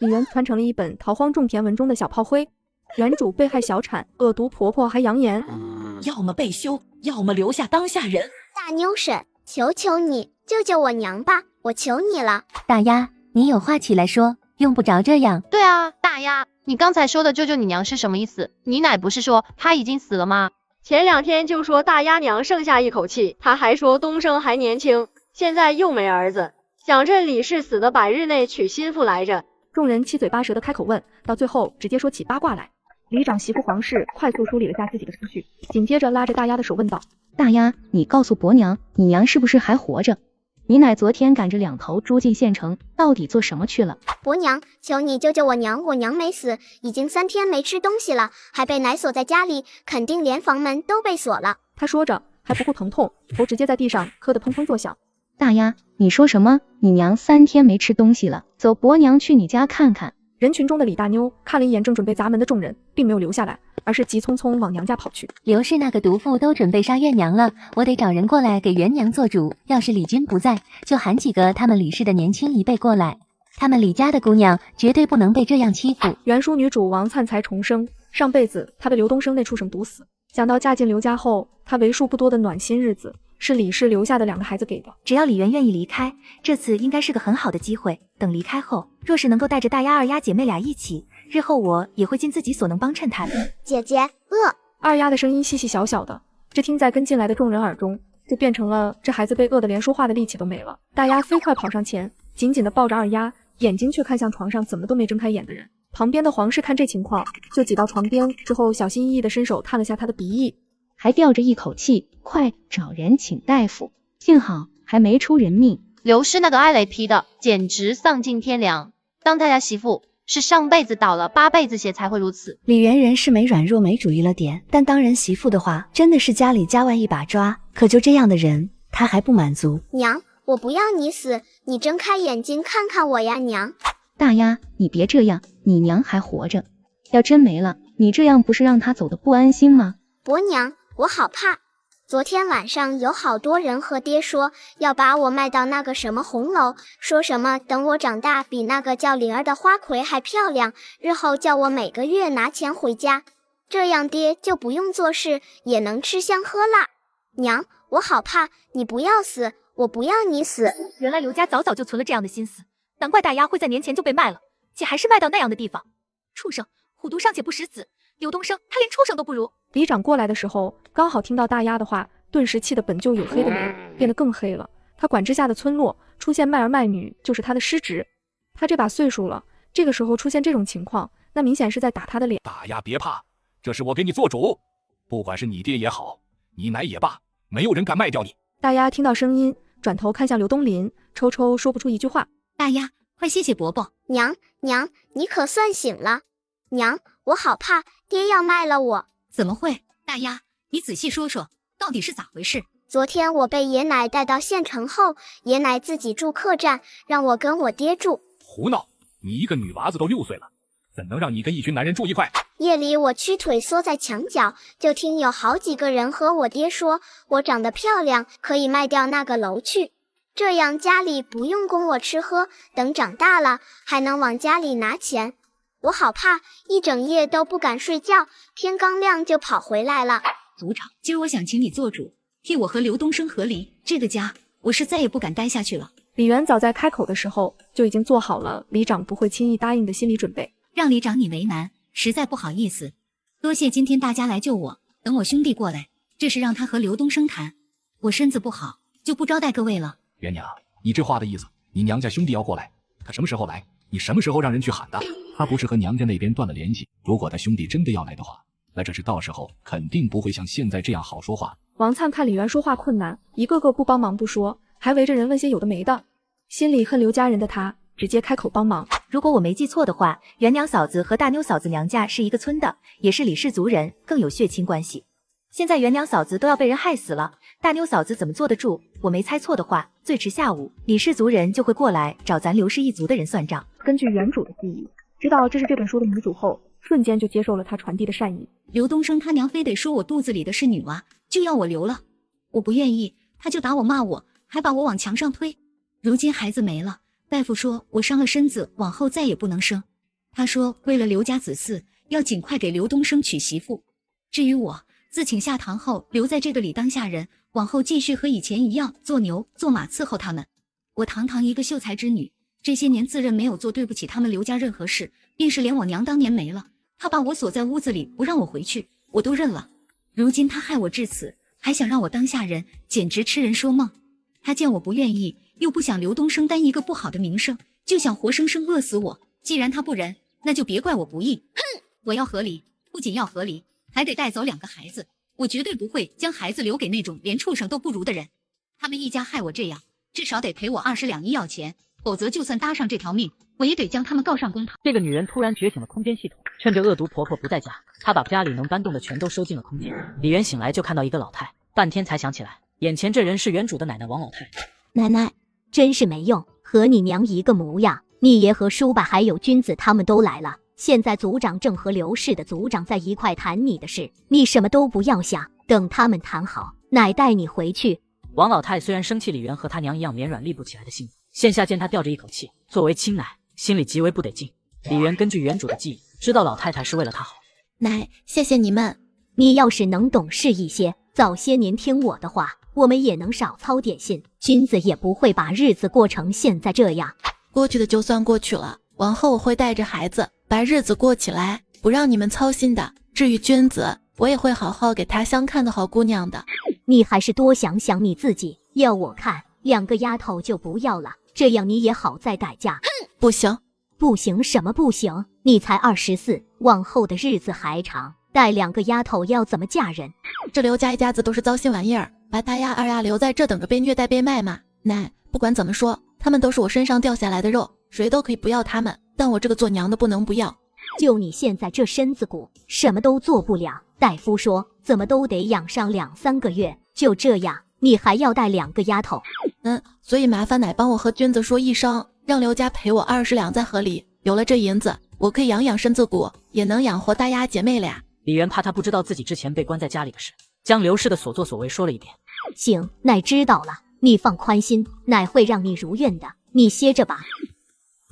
李元传承了一本逃荒种田文中的小炮灰，原主被害小产，恶毒婆婆还扬言，要么被休，要么留下当下人。大妞婶，求求你救救我娘吧，我求你了。大丫，你有话起来说，用不着这样。对啊，大丫，你刚才说的救救你娘是什么意思？你奶不是说她已经死了吗？前2天就说大丫娘剩下一口气，她还说东升还年轻，现在又没儿子，想趁李氏死的100日内娶心腹来着。众人七嘴八舌的开口问，到最后直接说起八卦来。里长媳妇黄氏快速梳理了下自己的思绪，紧接着拉着大丫的手问道：大丫，你告诉伯娘，你娘是不是还活着？你奶昨天赶着2头猪进县城，到底做什么去了？伯娘，求你救救我娘，我娘没死，已经3天没吃东西了，还被奶锁在家里，肯定连房门都被锁了。他说着还不顾疼痛，头直接在地上磕得砰砰作响。大丫，你说什么？你娘3天没吃东西了，走，伯娘去你家看看。人群中的李大妞看了一眼正准备砸门的众人，并没有留下来，而是急匆匆往娘家跑去。刘氏那个毒妇都准备杀月娘了，我得找人过来给元娘做主。要是李军不在，就喊几个他们李氏的年轻一辈过来。他们李家的姑娘绝对不能被这样欺负。原书女主王灿才重生，上辈子她被刘东升那畜生毒死，想到嫁进刘家后，她为数不多的暖心日子是李氏留下的2个孩子给的。只要李媛愿意离开，这次应该是个很好的机会。等离开后，若是能够带着大丫二丫姐妹俩一起，日后我也会尽自己所能帮衬她的。姐姐，二丫的声音细细小小的，这听在跟进来的众人耳中，就变成了这孩子被饿得连说话的力气都没了。大丫飞快跑上前，紧紧地抱着二丫，眼睛却看向床上怎么都没睁开眼的人。旁边的黄氏看这情况，就挤到床边之后，小心翼翼地伸手探了下他的鼻翼，还吊着一口气，快找人请大夫，幸好还没出人命。刘氏那个挨雷劈的，简直丧尽天良。当大家媳妇是上辈子倒了8辈子血才会如此。李媛人是没软弱没主意了点，但当人媳妇的话，真的是家里家外一把抓。可就这样的人，他还不满足。娘，我不要你死，你睁开眼睛看看我呀，娘。大丫，你别这样，你娘还活着，要真没了，你这样不是让她走得不安心吗？伯娘，我好怕。昨天晚上有好多人和爹说要把我卖到那个什么红楼，说什么等我长大比那个叫灵儿的花魁还漂亮，日后叫我每个月拿钱回家，这样爹就不用做事，也能吃香喝辣。娘，我好怕，你不要死，我不要你死。原来刘家早早就存了这样的心思，难怪大丫会在年前就被卖了，且还是卖到那样的地方。畜生，虎毒尚且不食子，刘东升他连畜生都不如。里长过来的时候，刚好听到大丫的话，顿时气得本就黝黑的脸变得更黑了。他管之下的村落出现卖儿卖女，就是他的失职。他这把岁数了，这个时候出现这种情况，那明显是在打他的脸。大丫别怕，这是我给你做主，不管是你爹也好，你奶也罢，没有人敢卖掉你。大丫听到声音，转头看向刘东林，抽抽说不出一句话。大丫，快谢谢伯伯。娘，你可算醒了。娘，我好怕，爹要卖了我。怎么会？大丫，你仔细说说，到底是咋回事？昨天我被爷奶带到县城后，爷奶自己住客栈，让我跟我爹住。胡闹！你一个女娃子都6岁了，怎能让你跟一群男人住一块？夜里我屈腿缩在墙角，就听有好几个人和我爹说，我长得漂亮，可以卖掉那个楼去，这样家里不用供我吃喝，等长大了还能往家里拿钱。我好怕，一整夜都不敢睡觉，天刚亮就跑回来了。族长，今儿我想请你做主，替我和刘东升和离，这个家我是再也不敢待下去了。李元早在开口的时候就已经做好了里长不会轻易答应的心理准备。让里长你为难，实在不好意思，多谢今天大家来救我，等我兄弟过来，这是让他和刘东升谈，我身子不好，就不招待各位了。元娘，你这话的意思，你娘家兄弟要过来，他什么时候来？你什么时候让人去喊的？他不是和娘家那边断了联系，如果他兄弟真的要来的话，那这事到时候肯定不会像现在这样好说话。王灿看李元说话困难，一个个不帮忙不说，还围着人问些有的没的，心里恨刘家人的他直接开口帮忙。如果我没记错的话，元娘嫂子和大妞嫂子娘家是一个村的，也是李氏族人，更有血亲关系。现在元娘嫂子都要被人害死了，大妞嫂子怎么坐得住？我没猜错的话，最迟下午李氏族人就会过来找咱刘氏一族的人算账。根据原主的记忆，知道这是这本书的女主后，瞬间就接受了他传递的善意。刘东升他娘非得说我肚子里的是女娃，就要我留了，我不愿意，他就打我骂我，还把我往墙上推。如今孩子没了，大夫说我伤了身子，往后再也不能生。他说为了刘家子嗣，要尽快给刘东升娶媳妇。至于我，自请下堂后留在这个里当下人，往后继续和以前一样做牛做马伺候他们。我堂堂一个秀才之女，这些年自认没有做对不起他们刘家任何事，便是连我娘当年没了，他把我锁在屋子里不让我回去，我都认了。如今他害我至此，还想让我当下人，简直痴人说梦。他见我不愿意，又不想刘东升担一个不好的名声，就想活生生饿死我。既然他不仁，那就别怪我不义。哼，我要和离，不仅要和离，还得带走2个孩子。我绝对不会将孩子留给那种连畜生都不如的人。他们一家害我这样，至少得赔我20两医药钱，否则就算搭上这条命，我也得将他们告上公堂。这个女人突然觉醒了空间系统，趁着恶毒婆婆不在家，她把家里能搬动的全都收进了空间。李渊醒来就看到一个老太，半天才想起来，眼前这人是原主的奶奶王老太。奶奶，真是没用，和你娘一个模样。你爷和叔伯还有君子他们都来了，现在族长正和刘氏的族长在一块谈你的事，你什么都不要想，等他们谈好，奶带你回去。王老太虽然生气李渊和他娘一样绵软立不起来的性子，现下见他吊着一口气，作为亲奶，心里极为不得劲。李渊根据原主的记忆，知道老太太是为了他好。奶，谢谢你们。你要是能懂事一些，早些年听我的话，我们也能少操点心，君子也不会把日子过成现在这样。过去的就算过去了，往后我会带着孩子把日子过起来，不让你们操心的。至于君子，我也会好好给他相看的好姑娘的。你还是多想想你自己，要我看2个丫头就不要了，这样你也好再改嫁。哼，不行。不行什么不行？你才24，往后的日子还长，带2个丫头要怎么嫁人？这刘家一家子都是糟心玩意儿，把大丫二丫留在这等着被虐待被卖吗？奶，不管怎么说，他们都是我身上掉下来的肉，谁都可以不要他们，但我这个做娘的不能不要。就你现在这身子骨，什么都做不了。大夫说怎么都得养上2、3个月，就这样，你还要带2个丫头？所以麻烦奶帮我和君子说一声，让刘家赔我20两在河里。有了这银子，我可以养养身子骨，也能养活大丫姐妹俩。李渊怕他不知道自己之前被关在家里的事，将刘氏的所作所为说了一遍。行，奶知道了，你放宽心，奶会让你如愿的，你歇着吧。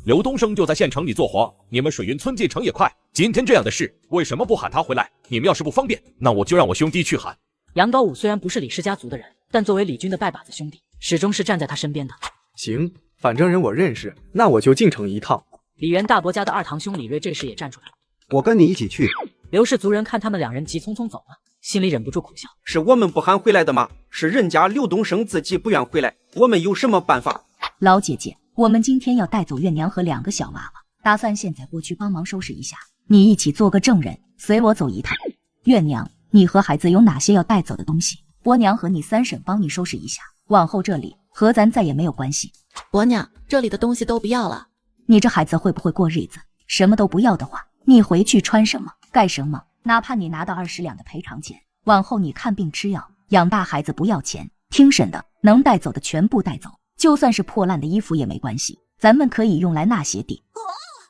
刘东升就在县城里做活，你们水云村进城也快。今天这样的事，为什么不喊他回来？你们要是不方便，那我就让我兄弟去喊。杨高武虽然不是李氏家族的人，但作为李军的拜把子兄弟，始终是站在他身边的。行，反正人我认识，那我就进城一趟。李元大伯家的2堂兄李瑞这时也站出来了，我跟你一起去。刘氏族人看他们2人急匆匆走了，心里忍不住苦笑。是我们不喊回来的吗？是人家刘东升自己不愿回来，我们有什么办法？老姐姐，我们今天要带走月娘和2个小娃娃，打算现在过去帮忙收拾一下，你一起做个证人，随我走一趟。月娘，你和孩子有哪些要带走的东西？伯娘和你3婶帮你收拾一下，往后这里和咱再也没有关系。伯娘，这里的东西都不要了。你这孩子会不会过日子？什么都不要的话，你回去穿什么盖什么，哪怕你拿到20两的赔偿钱，往后你看病吃药养大孩子不要钱，听婶的，能带走的全部带走，就算是破烂的衣服也没关系，咱们可以用来纳鞋底。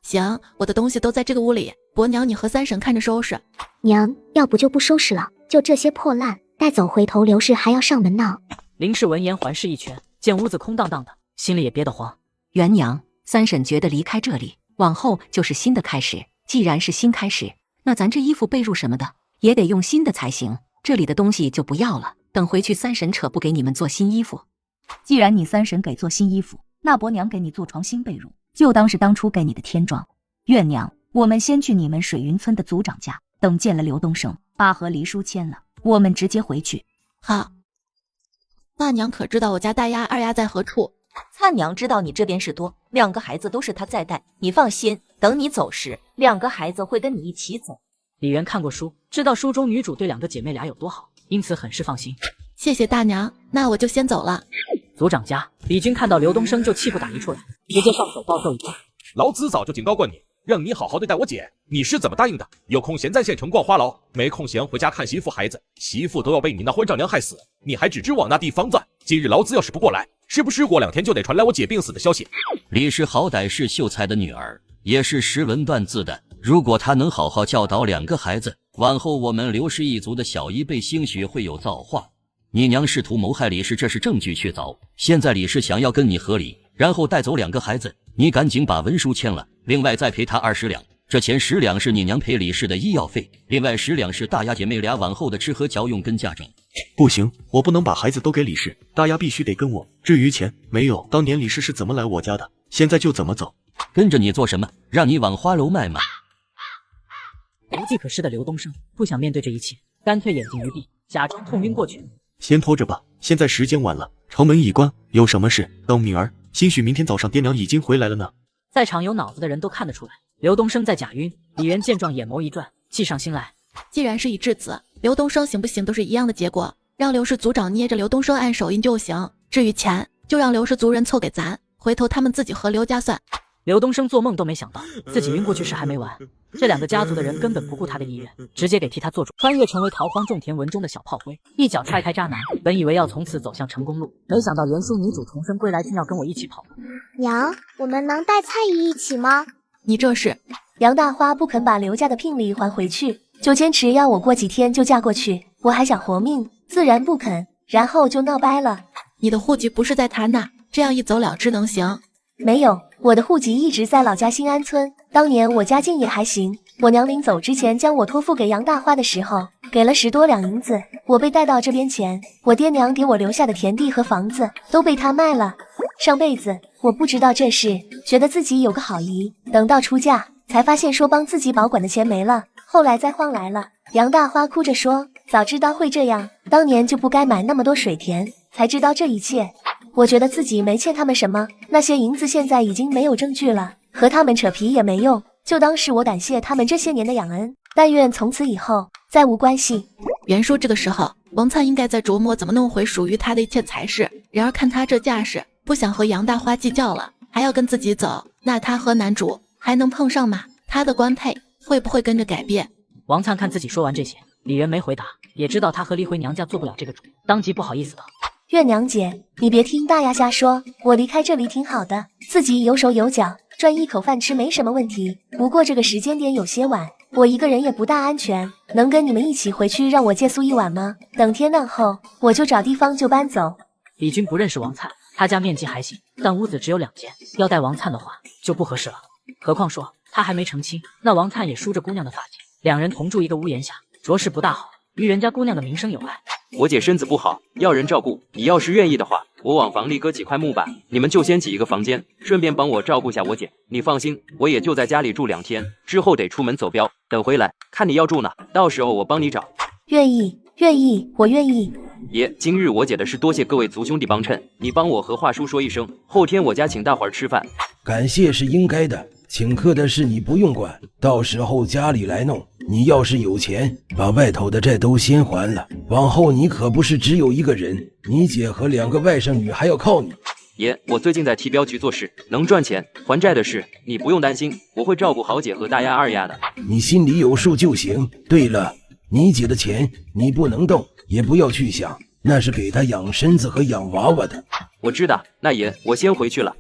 行，我的东西都在这个屋里，伯娘你和3婶看着收拾。娘，要不就不收拾了，就这些破烂带走，回头刘氏还要上门闹。林氏闻言环视一圈，见屋子空荡荡的，心里也憋得慌。元娘，3婶觉得离开这里，往后就是新的开始。既然是新开始，那咱这衣服被褥什么的也得用新的才行。这里的东西就不要了，等回去3婶扯不给你们做新衣服。既然你3婶给做新衣服，那伯娘给你做床新被褥，就当是当初给你的添装。月娘，我们先去你们水云村的族长家，等见了刘东升，把和离书签了，我们直接回去。好。大娘可知道我家大丫二丫在何处？灿娘知道你这边事多，2个孩子都是她在带，你放心，等你走时，2个孩子会跟你一起走。李元看过书，知道书中女主对2个姐妹俩有多好，因此很是放心。谢谢大娘，那我就先走了。族长家，李军看到刘东升就气不打一处来，直接上手暴揍一顿。老子早就警告过你，让你好好对待我姐，你是怎么答应的？有空闲在县城逛花楼，没空闲回家看媳妇孩子，媳妇都要被你那混账娘害死，你还只知往那地方钻。今日老子要是不过来，是不是过2天就得传来我姐病死的消息？李氏好歹是秀才的女儿，也是识文断字的，如果她能好好教导2个孩子，往后我们刘氏一族的小一辈兴许会有造化。你娘试图谋害李氏，这是证据确凿，现在李氏想要跟你和离，然后带走2个孩子，你赶紧把文书签了，另外再赔他20两，这钱10两是你娘赔李氏的医药费，另外10两是大丫姐妹俩往后的吃喝嚼用跟嫁妆。不行，我不能把孩子都给李氏，大丫必须得跟我。至于钱，没有，当年李氏是怎么来我家的，现在就怎么走。跟着你做什么？让你往花楼卖吗？无计可施的刘东升不想面对这一切，干脆眼睛一闭，假装痛晕过去。先拖着吧，现在时间晚了，城门已关，有什么事等明儿。兴许明天早上爹娘已经回来了呢。在场有脑子的人都看得出来，刘东升在假晕。李元见状，眼眸一转，计上心来。既然是一质子，刘东升行不行都是一样的结果，让刘氏族长捏着刘东升按手印就行。至于钱，就让刘氏族人凑给咱，回头他们自己和刘家算。刘东升做梦都没想到，自己晕过去事还没完，这2个家族的人根本不顾他的意愿，直接给替他做主，穿越成为逃荒种田文中的小炮灰，一脚踹开渣男。本以为要从此走向成功路，没想到袁叔女主重生归来，竟要跟我一起跑。娘，我们能带蔡姨一起吗？你这是……杨大花不肯把刘家的聘礼还回去，就坚持要我过几天就嫁过去，我还想活命，自然不肯，然后就闹掰了。你的户籍不是在他那，这样一走了之能行？没有，我的户籍一直在老家新安村。当年我家境也还行，我娘临走之前将我托付给杨大花的时候，给了10多两银子。我被带到这边前，我爹娘给我留下的田地和房子都被他卖了。上辈子我不知道这事，觉得自己有个好姨，等到出嫁才发现说帮自己保管的钱没了，后来灾荒来了。杨大花哭着说，早知道会这样，当年就不该买那么多水田，才知道这一切。我觉得自己没欠他们什么，那些银子现在已经没有证据了，和他们扯皮也没用，就当是我感谢他们这些年的养恩，但愿从此以后再无关系。袁叔这个时候，王灿应该在琢磨怎么弄回属于他的一切才是。然而看他这架势，不想和杨大花计较了，还要跟自己走，那他和男主还能碰上吗？他的官配会不会跟着改变？王灿看自己说完这些，李元没回答，也知道他和离回娘家做不了这个主，当即不好意思道：月娘姐，你别听大丫瞎说，我离开这里挺好的，自己有手有脚，赚一口饭吃没什么问题。不过这个时间点有些晚，我一个人也不大安全，能跟你们一起回去让我借宿一晚吗？等天亮后，我就找地方就搬走。李军不认识王灿，他家面积还行，但屋子只有2间，要带王灿的话就不合适了。何况说他还没成亲，那王灿也梳着姑娘的发髻，2人同住一个屋檐下，着实不大好，于人家姑娘的名声有碍。我姐身子不好，要人照顾。你要是愿意的话，我往房里搁几块木板，你们就先挤一个房间，顺便帮我照顾下我姐。你放心，我也就在家里住2天，之后得出门走镖，等回来看你要住哪，到时候我帮你找。愿意，我愿意。爷，今日我姐的事多谢各位族兄弟帮衬，你帮我和华叔说一声，后天我家请大伙儿吃饭。感谢是应该的，请客的事你不用管，到时候家里来弄。你要是有钱，把外头的债都先还了，往后你可不是只有一个人，你姐和2个外甥女还要靠你。爷，我最近在提镖局做事，能赚钱，还债的事你不用担心，我会照顾好姐和大丫二丫的。你心里有数就行。对了，你姐的钱你不能动，也不要去想，那是给她养身子和养娃娃的。我知道，那爷，我先回去了。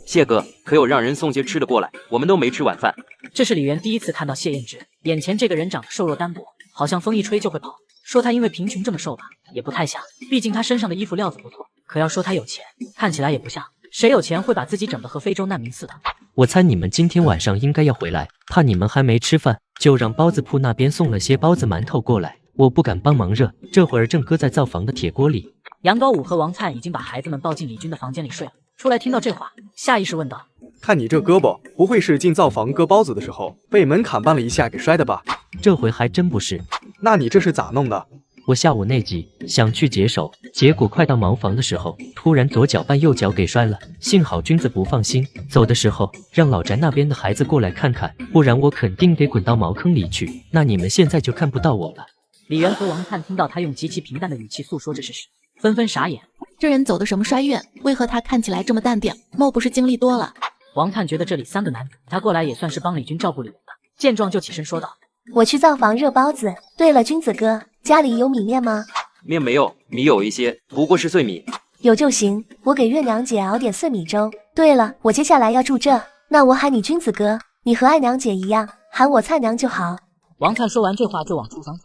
谢哥，可有让人送些吃的过来，我们都没吃晚饭。这是李元第一次看到谢燕之，眼前这个人长得瘦弱单薄，好像风一吹就会跑。说他因为贫穷这么瘦吧，也不太像，毕竟他身上的衣服料子不错。可要说他有钱，看起来也不像，谁有钱会把自己整得和非洲难民似的？我猜你们今天晚上应该要回来，怕你们还没吃饭，就让包子铺那边送了些包子馒头过来。我不敢帮忙热，这会儿正搁在灶房的铁锅里。杨高武和王灿已经把孩子们抱进李军的房间里睡了，出来听到这话，下意识问道：看你这胳膊，不会是进灶房割包子的时候被门槛绊了一下给摔的吧？这回还真不是。那你这是咋弄的？我下午那集想去解手，结果快到茅房的时候，突然左脚绊右脚给摔了。幸好君子不放心，走的时候让老宅那边的孩子过来看看，不然我肯定得滚到茅坑里去。那你们现在就看不到我了。李元和王灿听到他用极其平淡的语气诉说这事时，纷纷傻眼。这人走的什么衰运？为何他看起来这么淡定？莫不是经历多了？王灿觉得这里3个男子，他过来也算是帮李军照顾李元的。见状就起身说道：我去灶房热包子。对了，君子哥，家里有米面吗？面没有，米有一些，不过是碎米。有就行，我给月娘姐熬点碎米粥。对了，我接下来要住这，那我喊你君子哥，你和爱娘姐一样，喊我灿娘就好。王灿说完这话就往厨房走。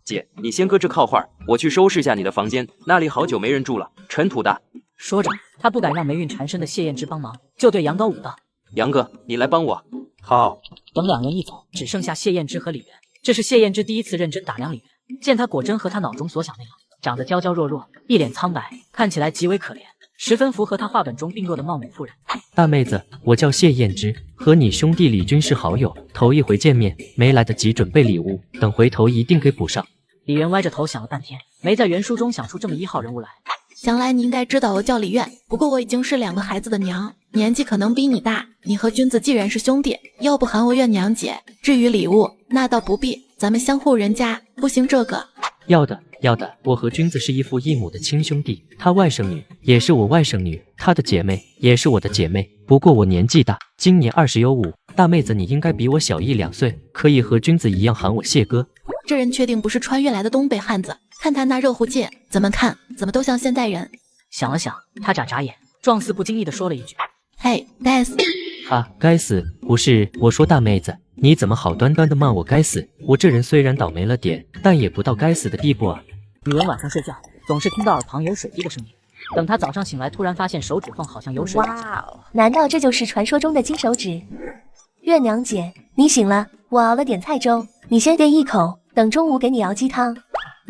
姐，你先搁这靠会儿，我去收拾下你的房间，那里好久没人住了，尘土的。说着，他不敢让霉运缠身的谢燕之帮忙，就对杨高武道：杨哥，你来帮我。好，等两人一走，只剩下谢燕之和李媛。这是谢燕之第一次认真打量李媛，见她果真和她脑中所想那样，长得娇娇弱弱，一脸苍白，看起来极为可怜，十分符合她画本中病弱的茂母妇人。大妹子，我叫谢燕之，和你兄弟李军是好友，头一回见面，没来得及准备礼物，等回头一定给补上。李媛歪着头想了半天，没在原书中想出这么1号人物来。想来你应该知道我叫李苑，不过我已经是2个孩子的娘，年纪可能比你大。你和君子既然是兄弟，要不喊我苑娘姐。至于礼物，那倒不必，咱们相互人家，不行这个。要的，要的，我和君子是一父一母的亲兄弟，他外甥女也是我外甥女，她的姐妹也是我的姐妹。不过我年纪大，今年20有5，大妹子你应该比我小1、2岁，可以和君子一样喊我谢哥。这人确定不是穿越来的东北汉子？看他那热乎劲，怎么看怎么都像现代人。想了想，他眨眨眼，状似不经意地说了一句：“嘿，该死！”啊，该死！不是，我说大妹子，你怎么好端端的骂我该死？我这人虽然倒霉了点，但也不到该死的地步啊。李媛晚上睡觉总是听到耳旁有水滴的声音，等他早上醒来，突然发现手指缝好像有水。哇哦！难道这就是传说中的金手指？月娘姐，你醒了，我熬了点菜粥，你先垫一口，等中午给你熬鸡汤。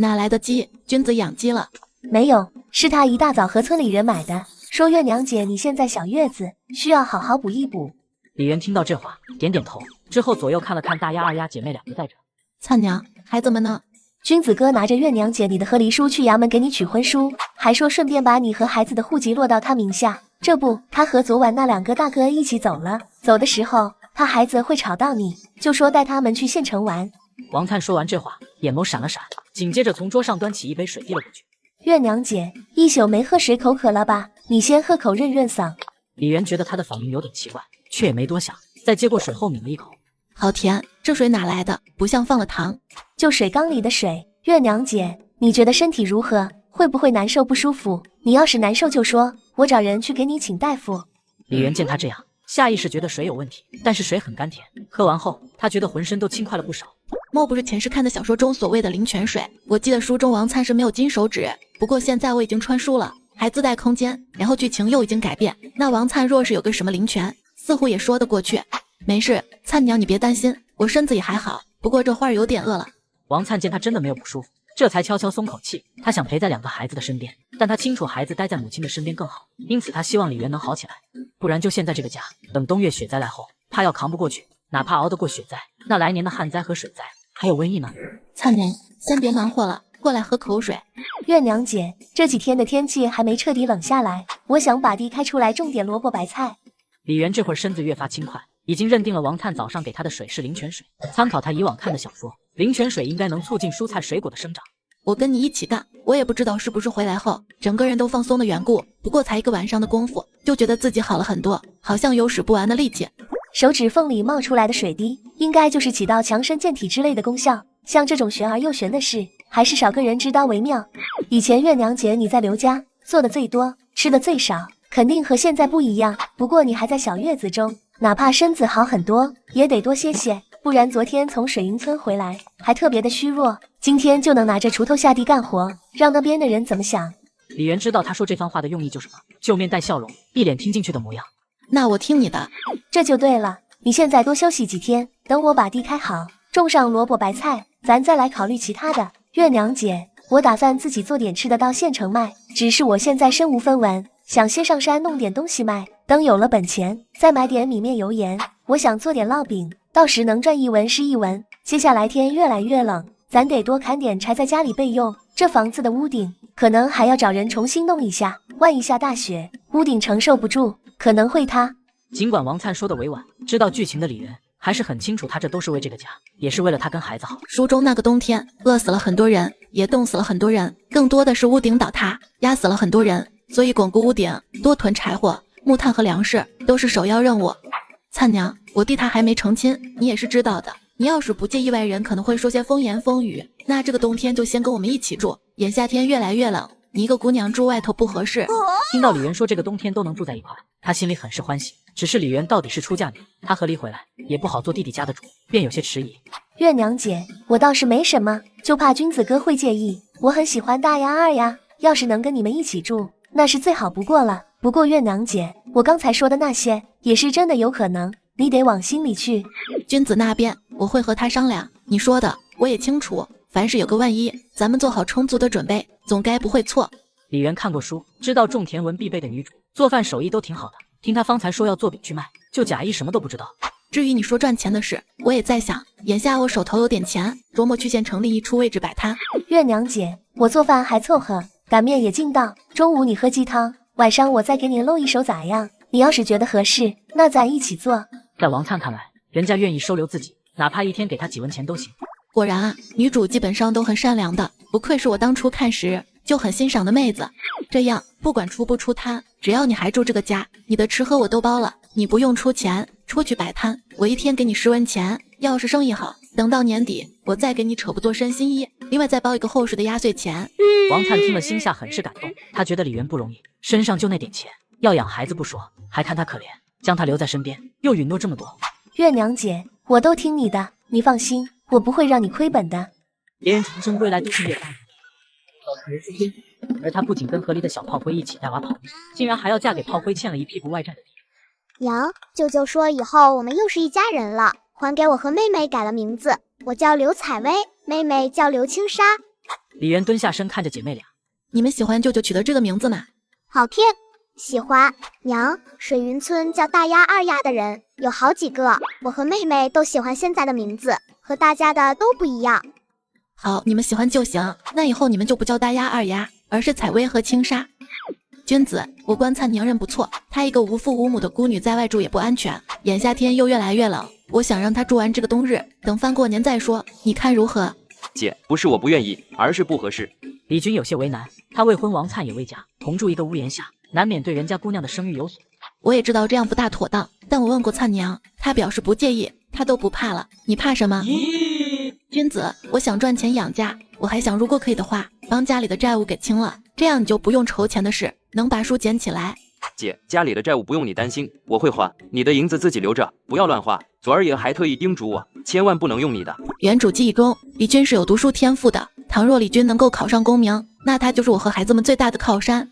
哪来的鸡？君子养鸡了？没有，是他一大早和村里人买的，说月娘姐你现在小月子，需要好好补一补。李媛听到这话，点点头，之后左右看了看大丫二丫姐妹2个在这。灿娘，孩子们呢？君子哥拿着月娘姐你的和离书去衙门给你取婚书，还说顺便把你和孩子的户籍落到他名下。这不，他和昨晚那2个大哥一起走了，走的时候他孩子会吵到你，就说带他们去县城玩。王灿说完这话，眼眸闪了闪，紧接着从桌上端起一杯水递了过去。月娘姐，一宿没喝水口渴了吧？你先喝口润润嗓。李媛觉得他的反应有点奇怪，却也没多想，在接过水后抿了一口，好甜，这水哪来的？不像放了糖。就水缸里的水。月娘姐，你觉得身体如何？会不会难受不舒服？你要是难受就说，我找人去给你请大夫。李媛见他这样，下意识觉得水有问题，但是水很甘甜，喝完后他觉得浑身都轻快了不少。莫不是前世看的小说中所谓的灵泉水？我记得书中王灿是没有金手指，不过现在我已经穿书了，还自带空间，然后剧情又已经改变，那王灿若是有个什么灵泉，似乎也说得过去。没事，灿娘你别担心，我身子也还好，不过这会儿有点饿了。王灿见他真的没有不舒服，这才悄悄松口气。他想陪在2个孩子的身边，但他清楚孩子待在母亲的身边更好，因此他希望李媛能好起来，不然就现在这个家，等冬月雪灾来后，怕要扛不过去。哪怕熬得过雪灾，那来年的旱灾和水灾还有瘟疫呢。灿娘，先别忙活了，过来喝口水。月娘姐，这几天的天气还没彻底冷下来，我想把地开出来种点萝卜白菜。李媛这会儿身子越发轻快，已经认定了王灿早上给他的水是灵泉水。参考他以往看的小说，灵泉水应该能促进蔬菜水果的生长。我跟你一起干，我也不知道是不是回来后整个人都放松的缘故，不过才1个晚上的功夫，就觉得自己好了很多，好像有使不完的力气。手指缝里冒出来的水滴，应该就是起到强身健体之类的功效。像这种玄而又玄的事，还是少个人知道为妙。以前月娘姐你在刘家做的最多，吃的最少，肯定和现在不一样。不过你还在小月子中，哪怕身子好很多，也得多歇歇，不然昨天从水云村回来还特别的虚弱，今天就能拿着锄头下地干活，让那边的人怎么想？李媛知道他说这番话的用意就是什么，就面带笑容，一脸听进去的模样。那我听你的。这就对了，你现在多休息几天，等我把地开好，种上萝卜白菜，咱再来考虑其他的。月娘姐，我打算自己做点吃的到县城卖，只是我现在身无分文，想先上山弄点东西卖，等有了本钱，再买点米面油盐。我想做点烙饼，到时能赚1文是1文。接下来天越来越冷，咱得多砍点柴在家里备用。这房子的屋顶可能还要找人重新弄一下，万一下大雪，屋顶承受不住，可能会塌。尽管王灿说的委婉，知道剧情的李媛还是很清楚，他这都是为这个家，也是为了他跟孩子好。书中那个冬天，饿死了很多人，也冻死了很多人，更多的是屋顶倒塌，压死了很多人，所以巩固屋顶，多囤柴火、木炭和粮食都是首要任务。灿娘，我弟他还没成亲，你也是知道的。你要是不介意外人可能会说些风言风语，那这个冬天就先跟我们一起住。眼下天越来越冷，你一个姑娘住外头不合适。听到李媛说这个冬天都能住在一块，他心里很是欢喜。只是李媛到底是出嫁女，他和离回来也不好做弟弟家的主，便有些迟疑。月娘姐，我倒是没什么，就怕君子哥会介意。我很喜欢大丫二丫，要是能跟你们一起住，那是最好不过了。不过月娘姐，我刚才说的那些也是真的有可能，你得往心里去。君子那边我会和他商量，你说的我也清楚，凡事有个万一，咱们做好充足的准备，总该不会错。李媛看过书，知道种田文必备的女主，做饭手艺都挺好的。听她方才说要做饼去卖，就假意什么都不知道。至于你说赚钱的事，我也在想，眼下我手头有点钱，琢磨去县城另一处位置摆摊。月娘姐，我做饭还凑合，擀面也劲道。中午你喝鸡汤，晚上我再给你露一手咋样？你要是觉得合适，那咱一起做。在王灿看来，人家愿意收留自己，哪怕一天给他几文钱都行。果然啊，女主基本上都很善良的，不愧是我当初看时就很欣赏的妹子。这样不管出不出摊，只要你还住这个家，你的吃喝我都包了，你不用出钱出去摆摊，我一天给你10文钱。要是生意好，等到年底我再给你扯不做身新衣，另外再包一个厚实的压岁钱。王灿听了心下很是感动，他觉得李媛不容易，身上就那点钱，要养孩子不说，还看他可怜，将他留在身边，又允诺这么多。月娘姐，我都听你的，你放心，我不会让你亏本的。别人重生归来都是越大而她不仅跟河里的小炮灰一起带娃跑，竟然还要嫁给炮灰欠了一屁股外债的爹。娘，舅舅说以后我们又是一家人了，还给我和妹妹改了名字，我叫刘采薇，妹妹叫刘青纱。李媛蹲下身看着姐妹俩，你们喜欢舅舅取的这个名字吗？好听，喜欢。娘，水云村叫大丫二丫的人有好几个，我和妹妹都喜欢现在的名字，和大家的都不一样。好，你们喜欢就行，那以后你们就不叫大丫二丫，而是采薇和青纱。君子，我观灿娘人不错，她一个无父无母的孤女在外住也不安全，眼下天又越来越冷，我想让她住完这个冬日，等翻过年再说，你看如何？姐，不是我不愿意，而是不合适。李军有些为难，他未婚，王灿也未嫁，同住一个屋檐下，难免对人家姑娘的声誉有损。我也知道这样不大妥当，但我问过灿娘，她表示不介意，她都不怕了，你怕什么？君子，我想赚钱养家，我还想如果可以的话，帮家里的债务给清了，这样你就不用愁钱的事，能把书捡起来。姐，家里的债务不用你担心，我会还，你的银子自己留着，不要乱花。左儿爷还特意叮嘱我，千万不能用你的。原主记忆中，李军是有读书天赋的，倘若李军能够考上功名，那他就是我和孩子们最大的靠山。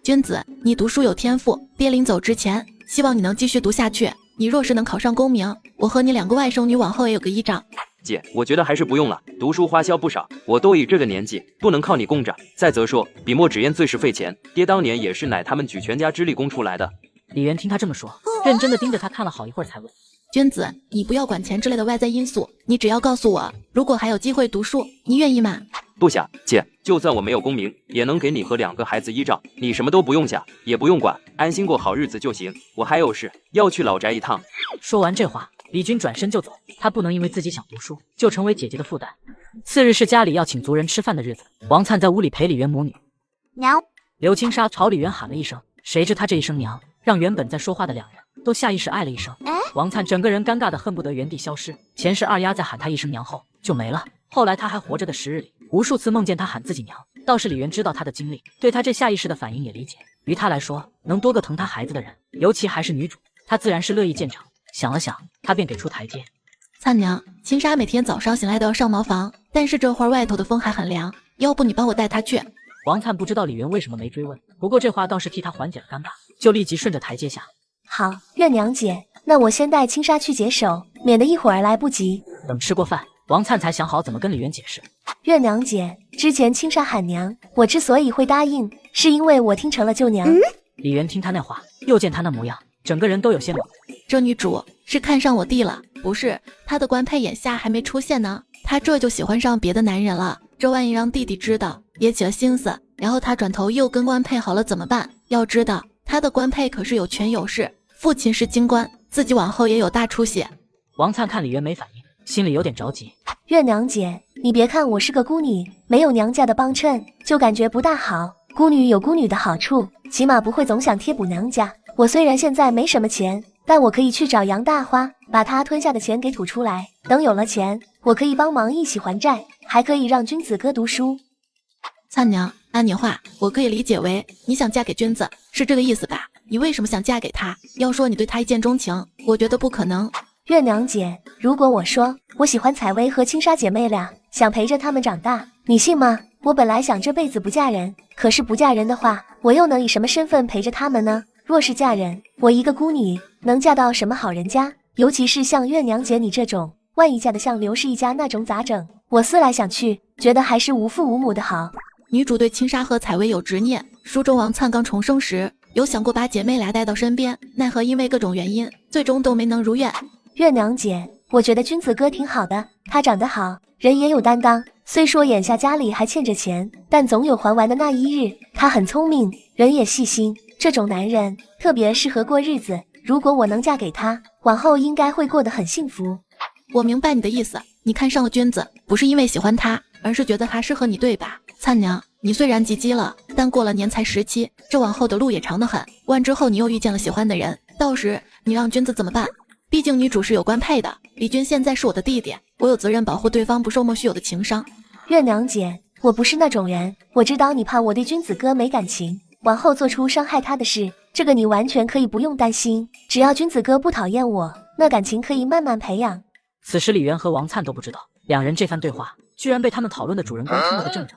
君子，你读书有天赋，爹临走之前，希望你能继续读下去。你若是能考上功名，我和你2个外甥女往后也有个依仗。姐，我觉得还是不用了，读书花销不少，我都已这个年纪，不能靠你供着。再则说，笔墨纸砚最是费钱，爹当年也是乃他们举全家之力供出来的。李媛听他这么说，认真的盯着他看了好一会儿才问：君子，你不要管钱之类的外在因素，你只要告诉我，如果还有机会读书，你愿意吗？不想，姐，就算我没有功名，也能给你和2个孩子依仗，你什么都不用想，也不用管，安心过好日子就行。我还有事要去老宅一趟。说完这话，李军转身就走，他不能因为自己想读书就成为姐姐的负担。次日是家里要请族人吃饭的日子，王灿在屋里陪李媛母女。娘。刘青纱朝李媛喊了一声，谁知他这一声娘，让原本在说话的2人都下意识哎了一声。王灿整个人尴尬的恨不得原地消失。前世二丫在喊他一声娘后就没了，后来他还活着的10日里，无数次梦见他喊自己娘。倒是李媛知道他的经历，对他这下意识的反应也理解。于他来说，能多个疼他孩子的人，尤其还是女主，他自然是乐意见成。想了想，他便给出台阶。灿娘，青纱每天早上醒来都要上茅房，但是这会儿外头的风还很凉，要不你帮我带她去？王灿不知道李媛为什么没追问，不过这话倒是替他缓解了尴尬，就立即顺着台阶下。好，月娘姐，那我先带青纱去解手，免得一会儿来不及。等吃过饭，王灿才想好怎么跟李媛解释。月娘姐，之前青纱喊娘，我之所以会答应，是因为我听成了舅娘。李媛听他那话，又见他那模样，整个人都有些懵。这女主是看上我弟了？不是，她的官配眼下还没出现呢，她这就喜欢上别的男人了。这万一让弟弟知道，也起了心思，然后他转头又跟官配好了怎么办？要知道，他的官配可是有权有势，父亲是京官，自己往后也有大出息。王灿看李媛没反应，心里有点着急。月娘姐，你别看我是个孤女，没有娘家的帮衬，就感觉不大好。孤女有孤女的好处，起码不会总想贴补娘家。我虽然现在没什么钱，但我可以去找杨大花，把他吞下的钱给吐出来。等有了钱，我可以帮忙一起还债，还可以让君子哥读书。灿娘，按你话，我可以理解为你想嫁给君子，是这个意思吧？你为什么想嫁给他？要说你对他一见钟情，我觉得不可能。月娘姐，如果我说我喜欢采薇和青纱姐妹俩，想陪着她们长大，你信吗？我本来想这辈子不嫁人，可是不嫁人的话，我又能以什么身份陪着她们呢？若是嫁人，我一个孤女能嫁到什么好人家？尤其是像月娘姐你这种，万一嫁得像刘氏一家那种咋整？我思来想去，觉得还是无父无母的好。女主对青纱和采薇有执念，书中王粲刚重生时，有想过把姐妹俩带到身边，奈何因为各种原因，最终都没能如愿。月娘姐，我觉得君子哥挺好的，他长得好，人也有担当。虽说眼下家里还欠着钱，但总有还完的那一日。他很聪明，人也细心，这种男人特别适合过日子。如果我能嫁给他，往后应该会过得很幸福。我明白你的意思，你看上了君子，不是因为喜欢他，而是觉得他适合你，对吧？粲娘，你虽然及笄了，但过了年才17，这往后的路也长得很。万之后你又遇见了喜欢的人，到时你让君子怎么办？毕竟女主是有官配的，李军现在是我的弟弟，我有责任保护对方不受莫须有的情伤。月娘姐，我不是那种人，我知道你怕我对君子哥没感情，往后做出伤害他的事，这个你完全可以不用担心。只要君子哥不讨厌我，那感情可以慢慢培养。此时李媛和王粲都不知道，两人这番对话居然被他们讨论的主人公听了个正着。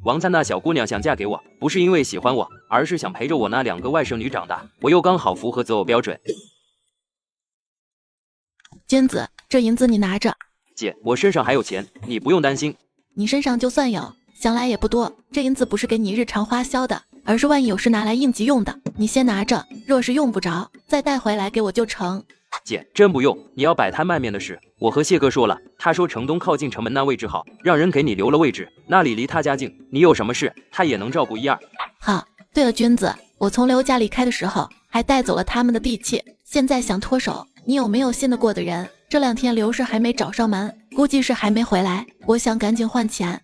王粲那小姑娘想嫁给我，不是因为喜欢我，而是想陪着我那2个外甥女长大，我又刚好符合择偶标准。君子，这银子你拿着。姐，我身上还有钱，你不用担心。你身上就算有，想来也不多，这银子不是给你日常花销的，而是万一有事拿来应急用的，你先拿着，若是用不着，再带回来给我就成。姐，真不用，你要摆摊卖面的事，我和谢哥说了，他说城东靠近城门那位置好，让人给你留了位置，那里离他家近，你有什么事，他也能照顾1、2。好，对了，君子，我从刘家离开的时候，还带走了他们的地契，现在想脱手，你有没有信得过的人？这2天刘氏还没找上门，估计是还没回来，我想赶紧换钱。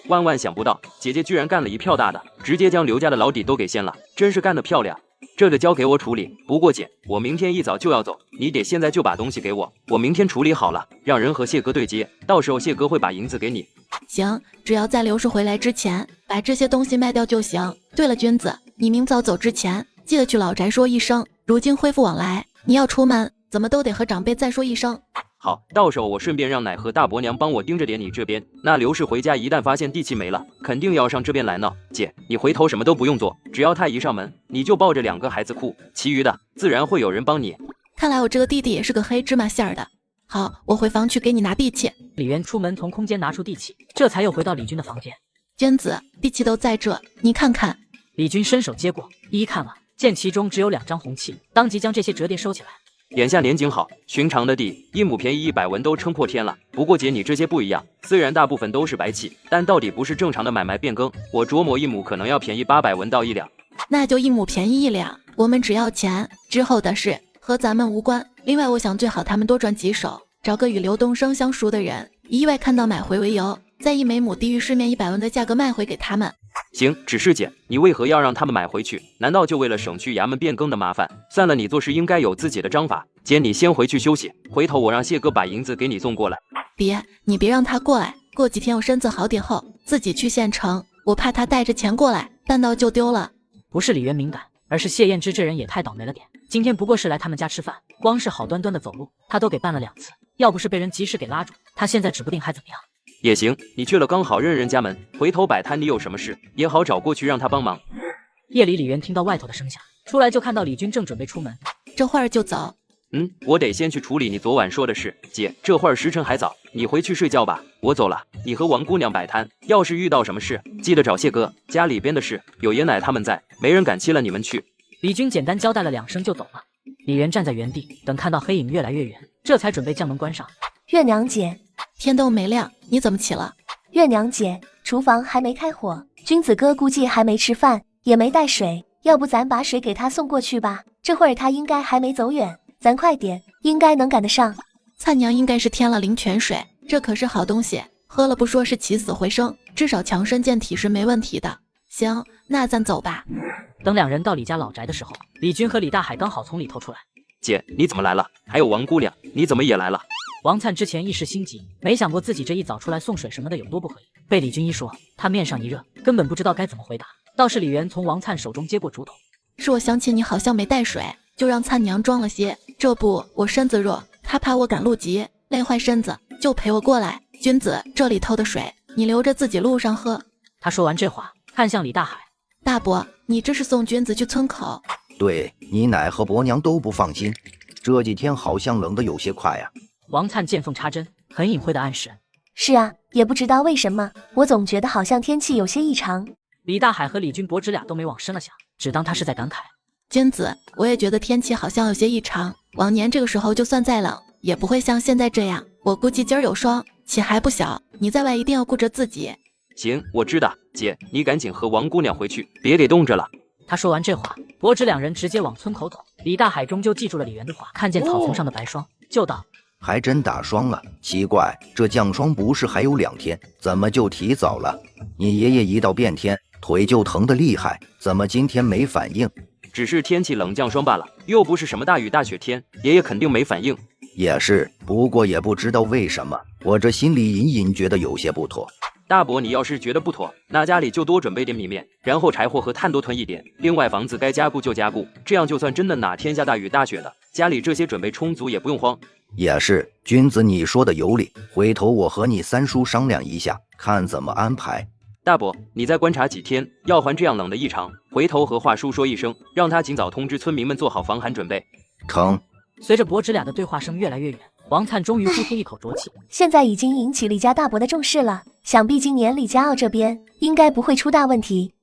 万万想不到，姐姐居然干了一票大的，直接将刘家的老底都给掀了，真是干得漂亮。这个交给我处理，不过姐，我明天一早就要走，你得现在就把东西给我，我明天处理好了，让人和谢哥对接，到时候谢哥会把银子给你。行，只要在刘氏回来之前把这些东西卖掉就行。对了，君子，你明早走之前记得去老宅说一声，如今恢复往来，你要出门怎么都得和长辈再说一声。好，到时候我顺便让奶和大伯娘帮我盯着点你这边，那刘氏回家一旦发现地契没了，肯定要上这边来闹。姐，你回头什么都不用做，只要他一上门，你就抱着2个孩子哭，其余的自然会有人帮你。看来我这个弟弟也是个黑芝麻馅儿的。好，我回房去给你拿地契。李媛出门从空间拿出地契，这才又回到李军的房间。娟子，地契都在这，你看看。李军伸手接过，一一看了，见其中只有2张红契，当即将这些折叠收起来。眼下年景好，寻常的地1亩便宜100文都撑破天了。不过姐你这些不一样，虽然大部分都是白契，但到底不是正常的买卖变更，我琢磨1亩可能要便宜800文到1两。那就1亩便宜1两，我们只要钱，之后的事和咱们无关。另外我想最好他们多赚几手，找个与刘东升相熟的人，以意外看到买回为由，再以每亩低于市面100文的价格卖回给他们。行，只是姐，你为何要让他们买回去？难道就为了省去衙门变更的麻烦？算了，你做事应该有自己的章法。姐，你先回去休息，回头我让谢哥把银子给你送过来。你别让他过来，过几天我身子好点后自己去县城，我怕他带着钱过来，弹道就丢了。不是李媛敏感，而是谢燕之这人也太倒霉了点。今天不过是来他们家吃饭，光是好端端的走路，他都给绊了2次，要不是被人及时给拉住，他现在指不定还怎么样。也行，你去了刚好认人家门，回头摆摊你有什么事也好找过去让他帮忙。夜里李媛听到外头的声响，出来就看到李军正准备出门，这会儿就走。我得先去处理你昨晚说的事。姐，这会儿时辰还早，你回去睡觉吧，我走了。你和王姑娘摆摊，要是遇到什么事，记得找谢哥。家里边的事有爷奶他们在，没人敢欺了你们去。李军简单交代了2声就走了。李媛站在原地，等看到黑影越来越远，这才准备将门关上。月娘姐，天都没亮，你怎么起了？月娘姐，厨房还没开火，君子哥估计还没吃饭，也没带水，要不咱把水给他送过去吧？这会儿他应该还没走远，咱快点，应该能赶得上。粲娘应该是添了灵泉水，这可是好东西，喝了不说是起死回生，至少强身健体是没问题的。行，那咱走吧。等2人到李家老宅的时候，李军和李大海刚好从里头出来。姐，你怎么来了？还有王姑娘，你怎么也来了？王粲之前一时心急，没想过自己这一早出来送水什么的有多不合理，被李军一说，他面上一热，根本不知道该怎么回答。倒是李媛从王粲手中接过竹筒，是我想起你好像没带水，就让粲娘装了些。这不，我身子弱，她怕我赶路急累坏身子，就陪我过来。君子，这里头的水你留着自己路上喝。他说完这话，看向李大海，大伯，你这是送君子去村口？对你奶和伯娘都不放心，这几天好像冷得有些快啊。王灿见缝插针，很隐晦的暗示。是啊，也不知道为什么，我总觉得好像天气有些异常。李大海和李君博指俩都没往深了想，只当他是在感慨。君子，我也觉得天气好像有些异常。往年这个时候就算再冷，也不会像现在这样。我估计今儿有霜，且还不小，你在外一定要顾着自己。行，我知道。姐，你赶紧和王姑娘回去，别给冻着了。他说完这话，伯侄两人直接往村口走。李大海终究记住了李元的话，看见草丛上的白霜，就道：还真打霜了，奇怪，这降霜不是还有2天，怎么就提早了？你爷爷一到变天，腿就疼得厉害，怎么今天没反应？只是天气冷降霜罢了，又不是什么大雨大雪天，爷爷肯定没反应。也是，不过也不知道为什么，我这心里隐隐觉得有些不妥。大伯，你要是觉得不妥，那家里就多准备点米面，然后柴火和炭多囤一点。另外，房子该加固就加固，这样就算真的哪天下大雨大雪的，家里这些准备充足，也不用慌。也是，君子你说的有理，回头我和你三叔商量一下，看怎么安排。大伯，你再观察几天，要还这样冷的异常，回头和华叔说一声，让他尽早通知村民们做好防寒准备。成。随着伯侄俩的对话声越来越远，王灿终于呼出一口浊气。现在已经引起李家大伯的重视了，想必今年李家傲这边应该不会出大问题。